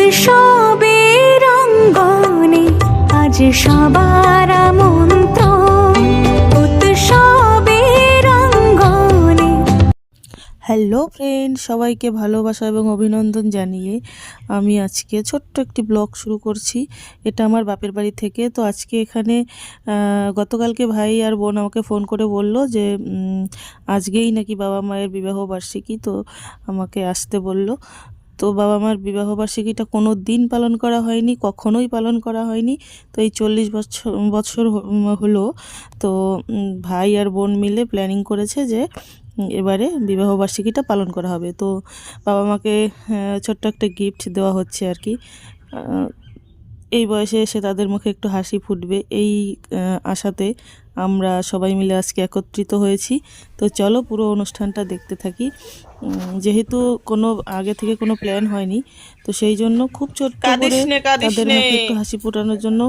উৎসবের অঙ্গনে আজ সবার আমন্ত্রণ, উৎসবের অঙ্গনে। হ্যালো ফ্রেন্ড, সবাইকে ভালোবাসা এবং অভিনন্দন জানিয়ে আমি আজকে ছোট্ট একটি ব্লগ শুরু করছি। এটা আমার বাপের বাড়ি থেকে। তো আজকে এখানে গতকালকে ভাই আর বোন আমাকে ফোন করে বলল যে আজকেই নাকি বাবা মায়ের বিবাহবার্ষিকী, তো আমাকে আসতে বলল। তো বাবা মার বিবাহবার্ষিকীটা কোনো দিন পালন করা হয়নি, কখনোই পালন করা হয়নি। তো এই 40 বছর হলো। তো ভাই আর বোন মিলে প্ল্যানিং করেছে যে এবারে বিবাহবার্ষিকীটা পালন করা হবে। তো বাবা মাকে ছোট্ট একটা গিফট দেওয়া হচ্ছে আর কি। এই বয়সে এসে তাদের মুখে একটু হাসি ফুটবে, এই আশাতে আমরা সবাই মিলে আজকে একত্রিত হয়েছি। তো চলো পুরো অনুষ্ঠানটা দেখতে থাকি। যেহেতু কোনো আগে থেকে কোনো প্ল্যান হয়নি, তো সেই জন্য খুব ছোট্ট করে তাদের মুখে একটু হাসি ফোটানোর জন্য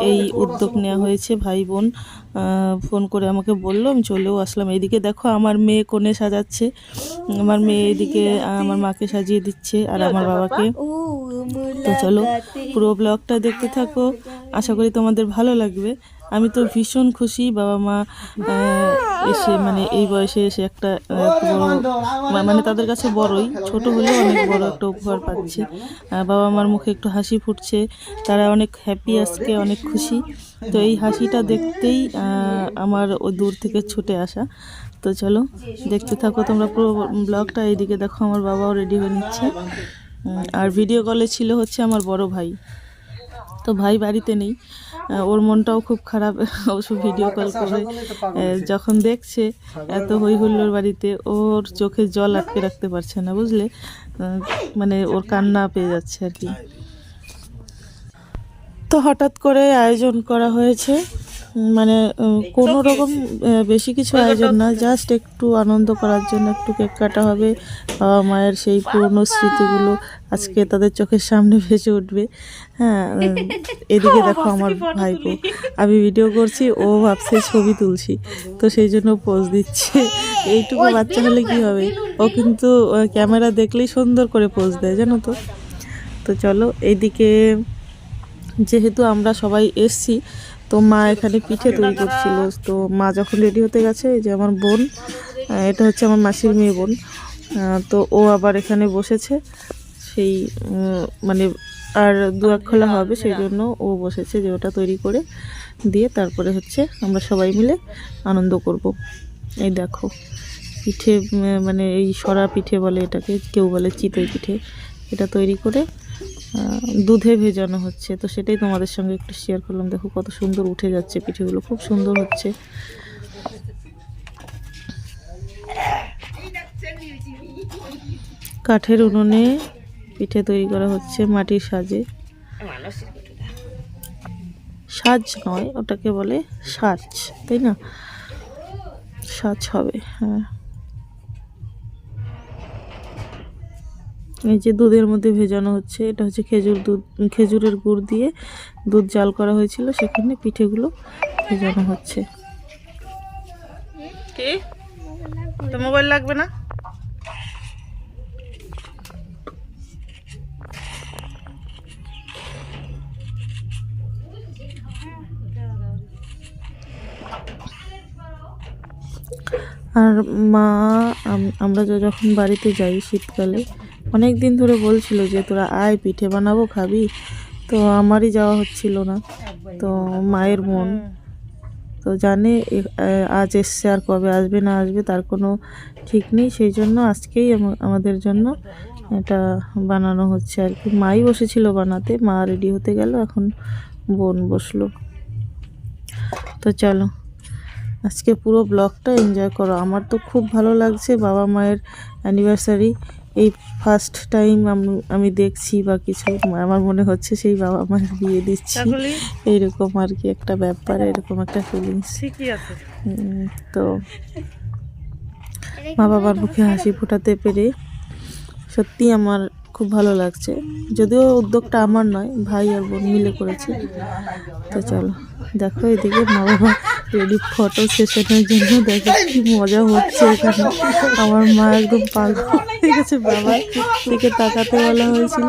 এই উদ্যোগ নেওয়া হয়েছে। ভাই বোন ফোন করে আমাকে বললো, আমি চলেও আসলাম। এইদিকে দেখো আমার মেয়ে কোণে সাজাচ্ছে, আমার মেয়ে এদিকে আমার মাকে সাজিয়ে দিচ্ছে আর আমার বাবাকে। তো চলো পুরো ব্লগটা দেখতে থাকো, আশা করি তোমাদের ভালো লাগবে। আমি তো ভীষণ খুশি বাবা মা এসে, মানে এই বয়সে এসে একটা মানে তাদের কাছে বড়ই, ছোট হলেও অনেক বড় একটা উপহার পাচ্ছে। বাবা মার মুখে একটু হাসি ফুটছে, তারা অনেক হ্যাপি আজকে, অনেক খুশি। তো এই হাসিটা দেখতেই আমার ও দূর থেকে ছুটে আসা। তো চলো দেখতে থাকো তোমরা পুরো ব্লগটা। এইদিকে দেখো আমার বাবাও রেডি হয়ে নিচ্ছে, আর ভিডিও কলে ছিল হচ্ছে আমার বড় ভাই। তো ভাই বাড়িতে নেই, ওর মনটাও খুব খারাপ। অবশ্য ভিডিও কল করে যখন দেখছে এত হই হুল্লোড় বাড়িতে, ওর চোখে জল আটকে রাখতে পারছে না, বুঝলে, মানে ওর কান্না পেয়ে যাচ্ছে আর কি। তো হঠাৎ করে আয়োজন করা হয়েছে, মানে কোনো রকম বেশি কিছু আয়োজন না, জাস্ট একটু আনন্দ করার জন্য একটু কেক কাটা হবে। বাবা মায়ের সেই পুরনো স্মৃতিগুলো আজকে তাদের চোখের সামনে ভেসে উঠবে। হ্যাঁ, এদিকে দেখো আমার ভাইপো, আমি ভিডিও করছি, ও ভাবছে ছবি তুলছি, তো সেই জন্য পোজ দিচ্ছে। এইটুকু বাচ্চা হলে কি হবে, ও কিন্তু ক্যামেরা দেখলেই সুন্দর করে পোজ দেয়, জানো তো। তো চলো এইদিকে যেহেতু আমরা সবাই এসছি, তো মা এখানে পিঠে তৈরি করছিল। তো মা যখন রেডি হতে গেছে, এই যে আমার বোন, এটা হচ্ছে আমার মাসির মেয়ে বোন, তো ও আবার এখানে বসেছে, সেই মানে আর দু এক খোলা হবে, সেই জন্য ও বসেছে যে ওটা তৈরি করে দিয়ে তারপরে হচ্ছে আমরা সবাই মিলে আনন্দ করব। এই দেখো পিঠে, মানে এই সরা পিঠে বলে এটাকে, কেউ বলে চিতই পিঠে, এটা তৈরি করে দুধে ভেজানো হচ্ছে। তো সেটাই তোমাদের সঙ্গে একটু শেয়ার করলাম। দেখো কত সুন্দর উঠে যাচ্ছে পিঠেগুলো, খুব সুন্দর হচ্ছে। কাঠের উনুনে পিঠে তৈরি করা হচ্ছে মাটির সাজে। সাজ নয়, ওটাকে বলে সাজ, তাই না? সাজ হবে, হ্যাঁ। এই যে দুধের মধ্যে ভেজানো হচ্ছে, এটা হচ্ছে খেজুরের গুড় দিয়ে দুধ জাল করা হয়েছিল, সেখানে পিঠেগুলো ভেজানো হচ্ছে। কি তো মোবাইল লাগবে না? আর মা, আমরা যখন বাড়িতে যাই শীতকালে, অনেক দিন ধরে বলছিল যে তোরা আয়, পিঠে বানাবো, খাবি। তো আমারই যাওয়া হচ্ছিল না। তো মায়ের মন তো জানে আজ এসছে, আর কবে আসবে না আসবে তার কোনো ঠিক নেই, সেই জন্য আজকেই আমাদের জন্য এটা বানানো হচ্ছে আর কি। মাই বসেছিল বানাতে, মা রেডি হতে গেল, এখন বোন বসলো। তো চলো আজকে পুরো ব্লগটা এনজয় করো। আমার তো খুব ভালো লাগছে, বাবা মায়ের অ্যানিভার্সারি এই ফার্স্ট টাইম আমি দেখছি বা কিছু, আমার মনে হচ্ছে সেই বাবা মায়ের বিয়ে দিচ্ছি, এইরকম আর কি একটা ব্যাপার, এরকম একটা ফিলিংস। তো মা বাবার মুখে হাসি ফোটাতে পেরে সত্যি আমার খুব ভালো লাগছে। যদিও উদ্যোগটা আমার নয়, ভাই আর বোন মিলে করেছে। তো চলো দেখো এদিকে মা বাবা রেডি ফটো সেশনের জন্য। দেখো কি মজা হচ্ছে এখানে। আমার মা একদম পাগল হয়ে গেছে। বাবার দিকে তাকাতে বলা হয়েছিল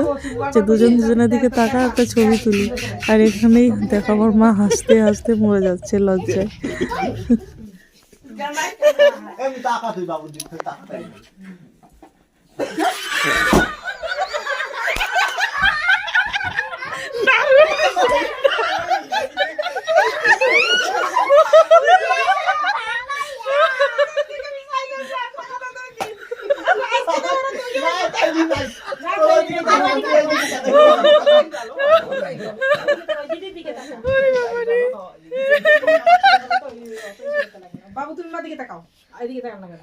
যে দুজন দুজনের দিকে তাকা একটা ছবি তুলি, আর এখানেই দেখো আমার মা হাসতে হাসতে মরে যাচ্ছে লজ্জায়। বাবু তুমি মা দিকে তাকাও, এদিকে তাকান না কেন?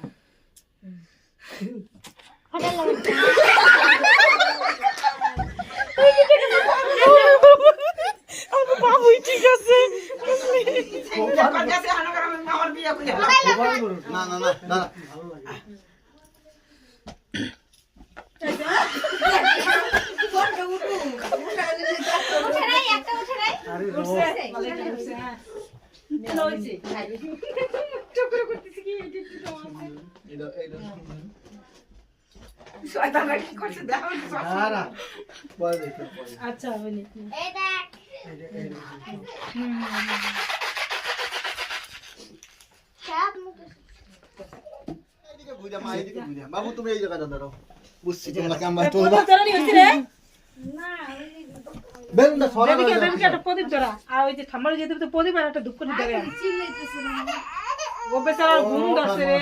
বাবুই ঠিক আছে। না না না না আচ্ছা বাবু তুমি এই জায়গাটা দাঁড়াও, বুঝছি তোমরা কেমন তোমরা বেলুনটা সরা একটা প্রদীপ ধরা, আর ওই যে ঠাম্মার যেতে তো প্রদীপ আর একটা দুঃখ দিতে হবে। ও বেচারার ঘুম ধরছে রে।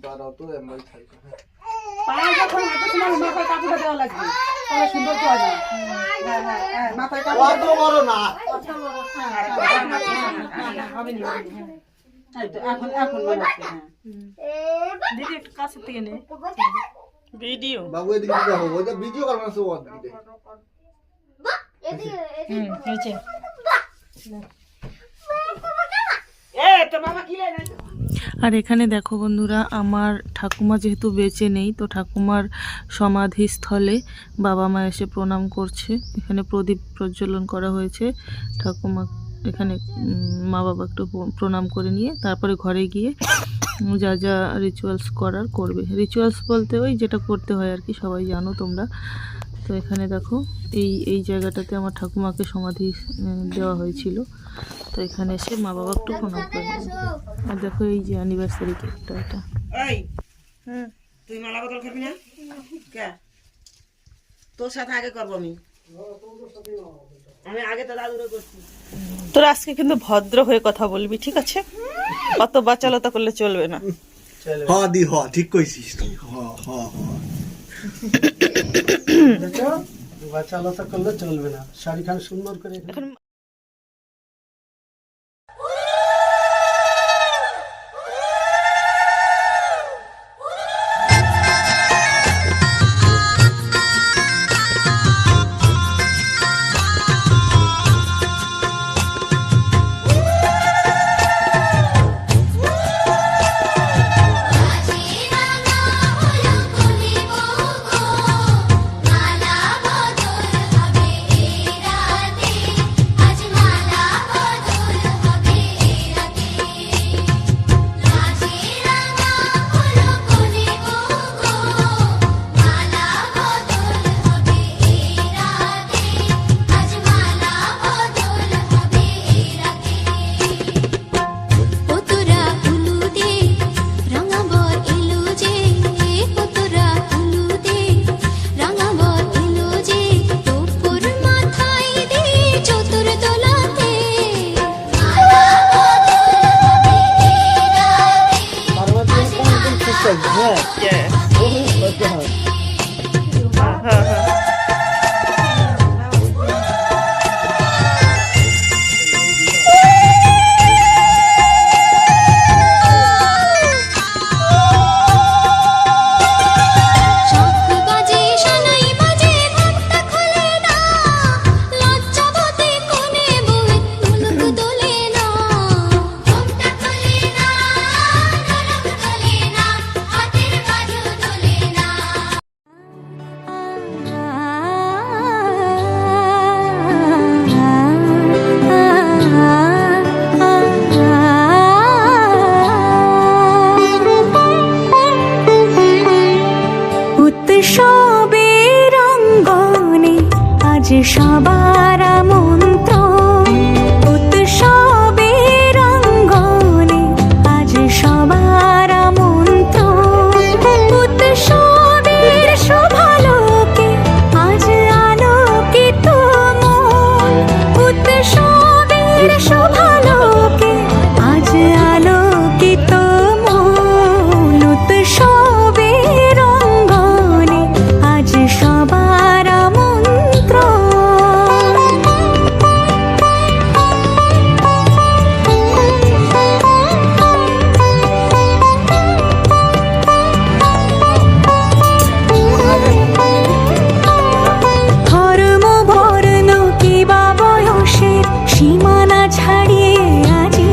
দাঁড়াও তো এমন থাকবে। পায়ে যখন হাতে তোমার মাথায় কাপড়টা দেওয়া লাগবে, তাহলে সুন্দর তো হবে। হ্যাঁ, মাথায় কাপড় অত বড় না, হবে না। এই তো এখন এখন মনে হচ্ছে। হ্যাঁ দিদি একটু কাছে থেকে নে ভিডিও। বাবু এদিকে দেখো, ওই যে ভিডিও করবে না সব দিকে। হয়েছে। তো বাবা কি লাই? আর এখানে দেখো বন্ধুরা, আমার ঠাকুমা যেহেতু বেঁচে নেই, তো ঠাকুমার সমাধিস্থলে বাবা মা এসে প্রণাম করছে। এখানে প্রদীপ প্রজ্বলন করা হয়েছে। ঠাকুমা এখানে মা বাবা একটু প্রণাম করে নিয়ে তারপরে ঘরে গিয়ে যা যা রিচুয়ালস করার করবে। রিচুয়ালস বলতে ওই যেটা করতে হয় আর কি, সবাই জানো তোমরা। তো এখানে দেখো এই জায়গাটাতে আমার ঠাকুমাকে সমাধি দেওয়া হয়েছিল। তো এখানে এসে মা বাবা একটু প্রণাম করে নেবে। আর দেখো এই যে অ্যানিভার্সারি কেকটা, এটা এই তুই মালা বদল করবি না? কে তোর সাথে আগে করবো আমি আগে তো দাদুরে করছি। তোর আজকে কিন্তু ভদ্র হয়ে কথা বলবি, ঠিক আছে? অত বাচালতা করলে চলবে না। হ দি হ, ঠিক কইছিস তুই। হ হ হ, দেখো বাচ্চালতা করলে চলবে না। শাড়ি খান সুন্দর করে এখন আ আজ সবার আমন্ত্রণ উৎসবের অঙ্গনে আজ সবার আমন্ত্রণ উৎসবের শোভালোকে আজ আলোকিত মন উৎসবের শোভালোকে আজ আলোকিত মন উৎসবের অঙ্গনে আজ সবার আমন্ত্রণ ধর্ম বর্ণ কিবা বয়সের সীমানা ছাড়িয়ে আজি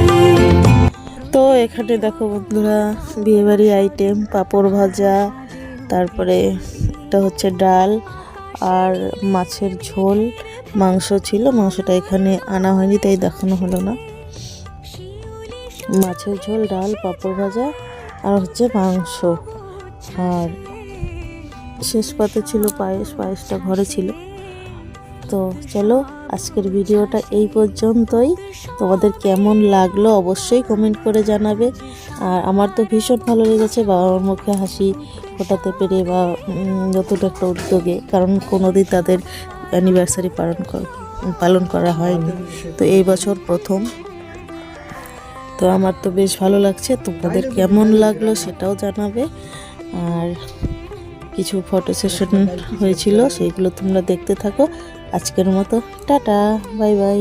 তো এখানে দেখো বন্ধুরা বিয়েবাড়ি আইটেম পাঁপড় ভাজা, তারপরে এটা হচ্ছে ডাল আর মাছের ঝোল, মাংস ছিল, মাংসটা এখানে আনা হয়নি তাই দেখানো হলো না। মাছের ঝোল, ডাল, পাঁপড় ভাজা আর হচ্ছে মাংস, আর শেষ পাতে ছিল পায়েস, পায়েসটা ঘরে ছিল। তো চলো আজকের ভিডিওটা এই পর্যন্তই। তোমাদের কেমন লাগলো অবশ্যই কমেন্ট করে জানাবে। আর আমার তো ভীষণ ভালো লেগেছে বাবার মুখে হাসি ফোটাতে পেরে, বা নতুন একটা উদ্যোগে, কারণ কোনোদিন তাদের অ্যানিভার্সারি পালন করা হয়নি, তো এই বছর প্রথম। তো আমার তো বেশ ভালো লাগছে, তোমাদের কেমন লাগলো সেটাও জানাবে। আর কিছু ফটো সেশন হয়েছিল সেইগুলো তোমরা দেখতে থাকো। আজকের মতো টাটা, বাই বাই।